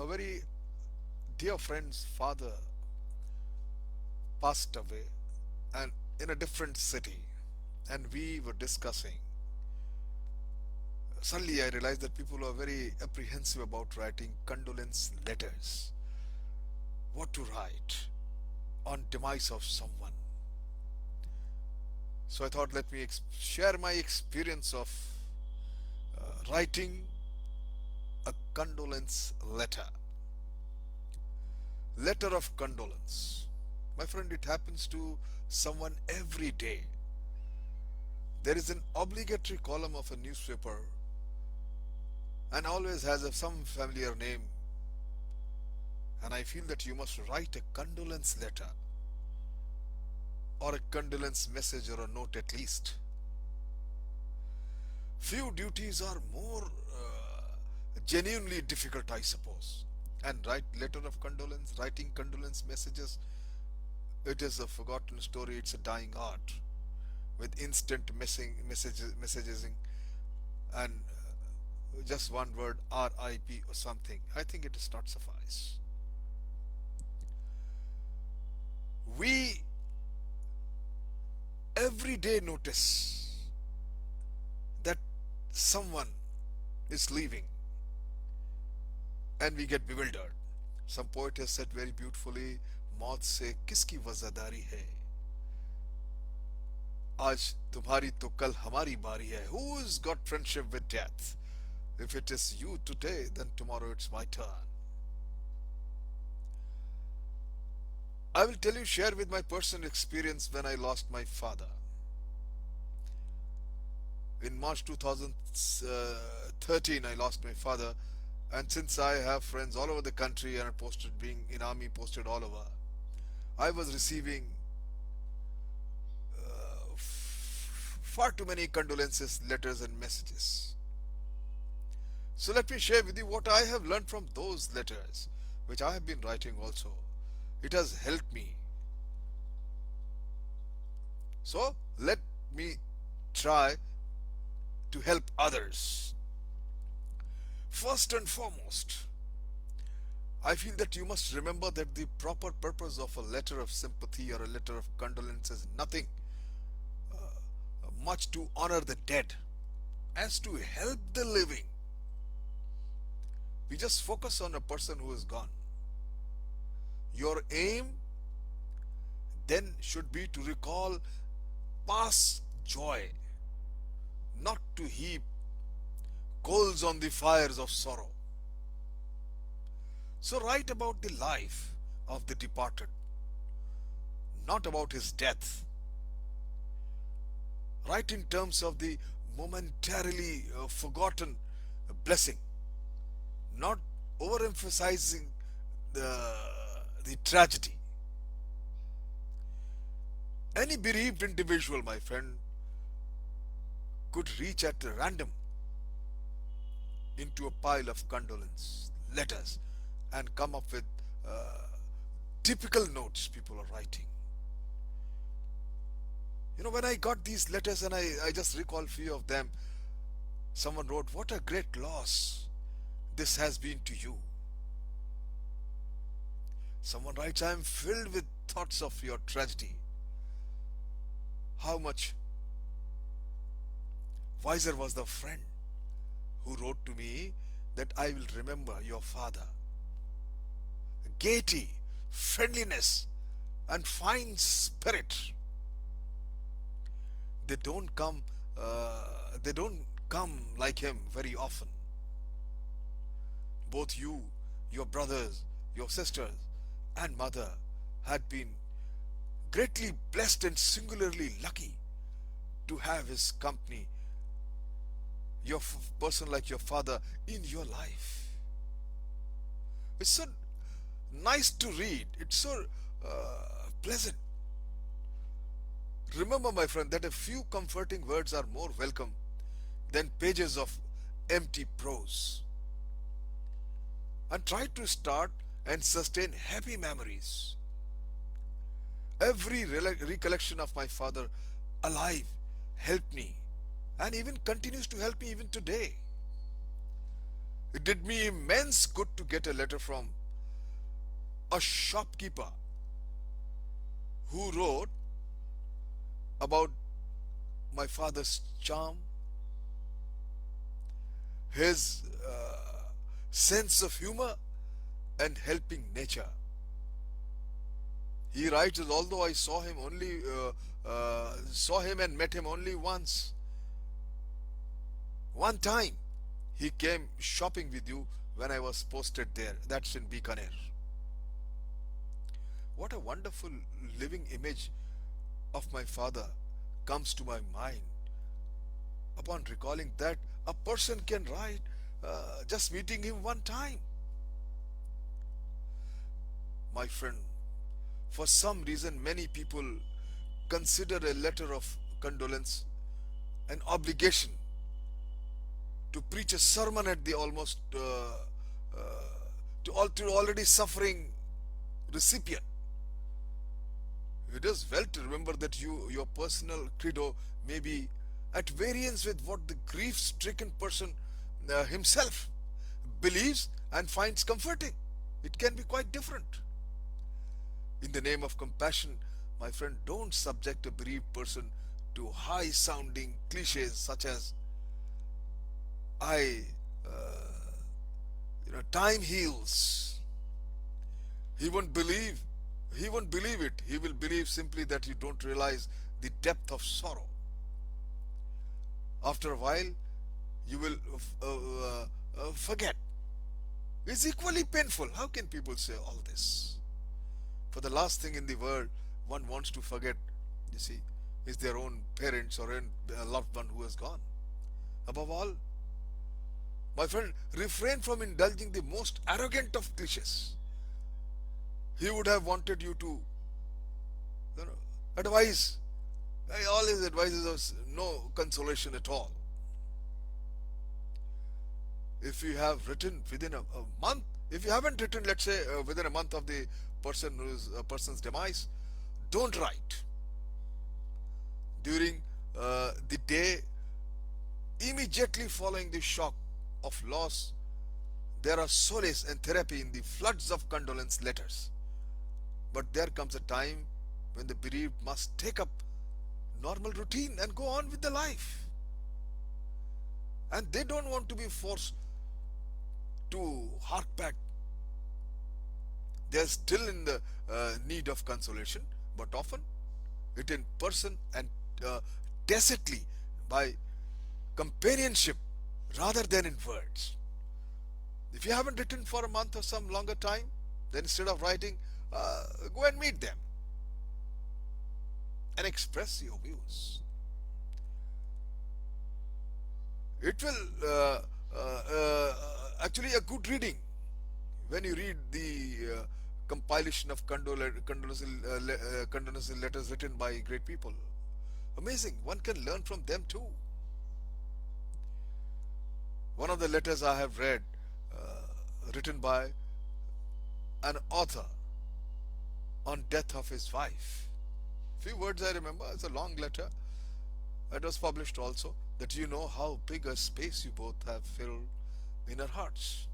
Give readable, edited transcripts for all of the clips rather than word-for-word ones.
very dear friend's father passed away and in a different city, and we were discussing. Suddenly, I realized that people are very apprehensive about writing condolence letters. What to write on demise of someone? So I thought, let me share my experience of writing a condolence letter. Letter of condolence. My friend, it happens to someone every day. There is an obligatory column of a newspaper and always has some familiar name, and I feel that you must write a condolence letter or a condolence message or a note at least. Few duties are more genuinely difficult, I suppose. And write letter of condolence, writing condolence messages, it is a forgotten story. It's a dying art with instant messaging and just one word RIP or something. I think it does not suffice. We every day notice that someone is leaving and we get bewildered. Some poet has said very beautifully, मौत से किसकी वज़ादारी है, आज तुम्हारी तो कल हमारी बारी है. Who's got friendship with death? If it is you today, then tomorrow it's my turn. I will tell you, share with my personal experience when I lost my father. In March 2013, I lost my father, and since I have friends all over the country and I posted, being in army, posted all over, I was receiving far too many condolences, letters, and messages. So let me share with you what I have learned from those letters, which I have been writing also. It has helped me. So let me try to help others. First and foremost, I feel that you must remember that the proper purpose of a letter of sympathy or a letter of condolence is nothing much to honor the dead as to help the living. We just focus on a person who is gone. Your aim then should be to recall past joy, not to heap coals on the fires of sorrow. So write about the life of the departed, not about his death. Write in terms of the momentarily forgotten blessing, not overemphasizing the tragedy. Any bereaved individual, my friend, could reach at random into a pile of condolence letters and come up with typical notes people are writing. You know, when I got these letters and I just recall few of them, someone wrote, "What a great loss this has been to you." Someone writes, "I am filled with thoughts of your tragedy. How much wiser was the friend who wrote to me that I will remember your father." Gaiety, friendliness, and fine spirit. They don't come. They don't come like him very often. Both you, your brothers, your sisters, and mother had been greatly blessed and singularly lucky to have his company, your person like your father, in your life. It's so nice to read. It's so pleasant. Remember, my friend, that a few comforting words are more welcome than pages of empty prose. And try to start and sustain happy memories. Every recollection of my father alive helped me and even continues to help me even today. It did me immense good to get a letter from a shopkeeper who wrote about my father's charm, his sense of humor, and helping nature. He writes that although I saw him and met him only one time, he came shopping with you when I was posted there. That's in Bikaner. What a wonderful living image of my father comes to my mind upon recalling that a person can write just meeting him one time. My friend, for some reason, many people consider a letter of condolence an obligation to preach a sermon at the almost to already suffering recipient. It is well to remember that your personal credo may be at variance with what the grief-stricken person himself believes and finds comforting. It can be quite different. In the name of compassion, my friend, don't subject a bereaved person to high-sounding cliches such as "I, time heals." He won't believe. He won't believe it. He will believe simply that you don't realize the depth of sorrow. After a while, you will forget. It's equally painful. How can people say all this? For the last thing in the world one wants to forget, you see, is their own parents or a loved one who has gone. Above all, my friend, refrain from indulging the most arrogant of cliches. He would have wanted you to advise. All his advices us no consolation at all. If you have written within a month, if you haven't written, let's say, within a month of the person's demise, don't write. During the day immediately following the shock of loss, there are solace and therapy in the floods of condolence letters. But there comes a time when the bereaved must take up normal routine and go on with the life. And they don't want to be forced to hark back. They are still in the need of consolation, but often it in person and tacitly by companionship rather than in words. If you haven't written for a month or some longer time, then instead of writing, go and meet them and express your views. It will actually a good reading when you read the compilation of condolence letters written by great people. Amazing. One can learn from them too. One of the letters I have read, written by an author on death of his wife. Few words I remember. It's a long letter. It was published also. That you know how big a space you both have filled in our hearts.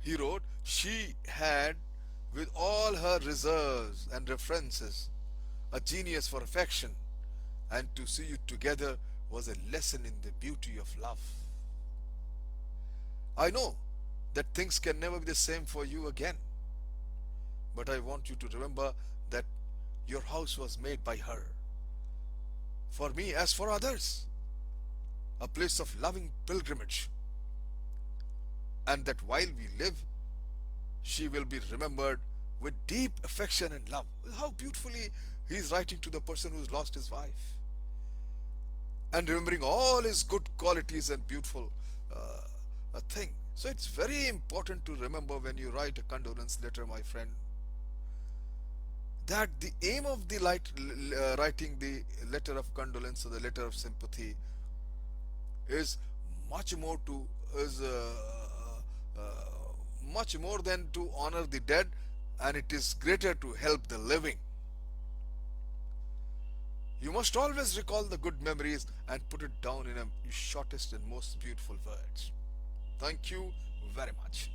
He wrote, she had, with all her reserves and references, a genius for affection, and to see you together was a lesson in the beauty of love. I know that things can never be the same for you again, but I want you to remember that your house was made by her, for me as for others, a place of loving pilgrimage, and that while we live, she will be remembered with deep affection and love. How beautifully he is writing to the person who has lost his wife, and remembering all his good qualities and beautiful thing. So it's very important to remember when you write a condolence letter, my friend, that the aim of the writing the letter of condolence or the letter of sympathy is much more to is much more than to honor the dead, and it is greater to help the living. You must always recall the good memories and put it down in a shortest and most beautiful words. Thank you very much.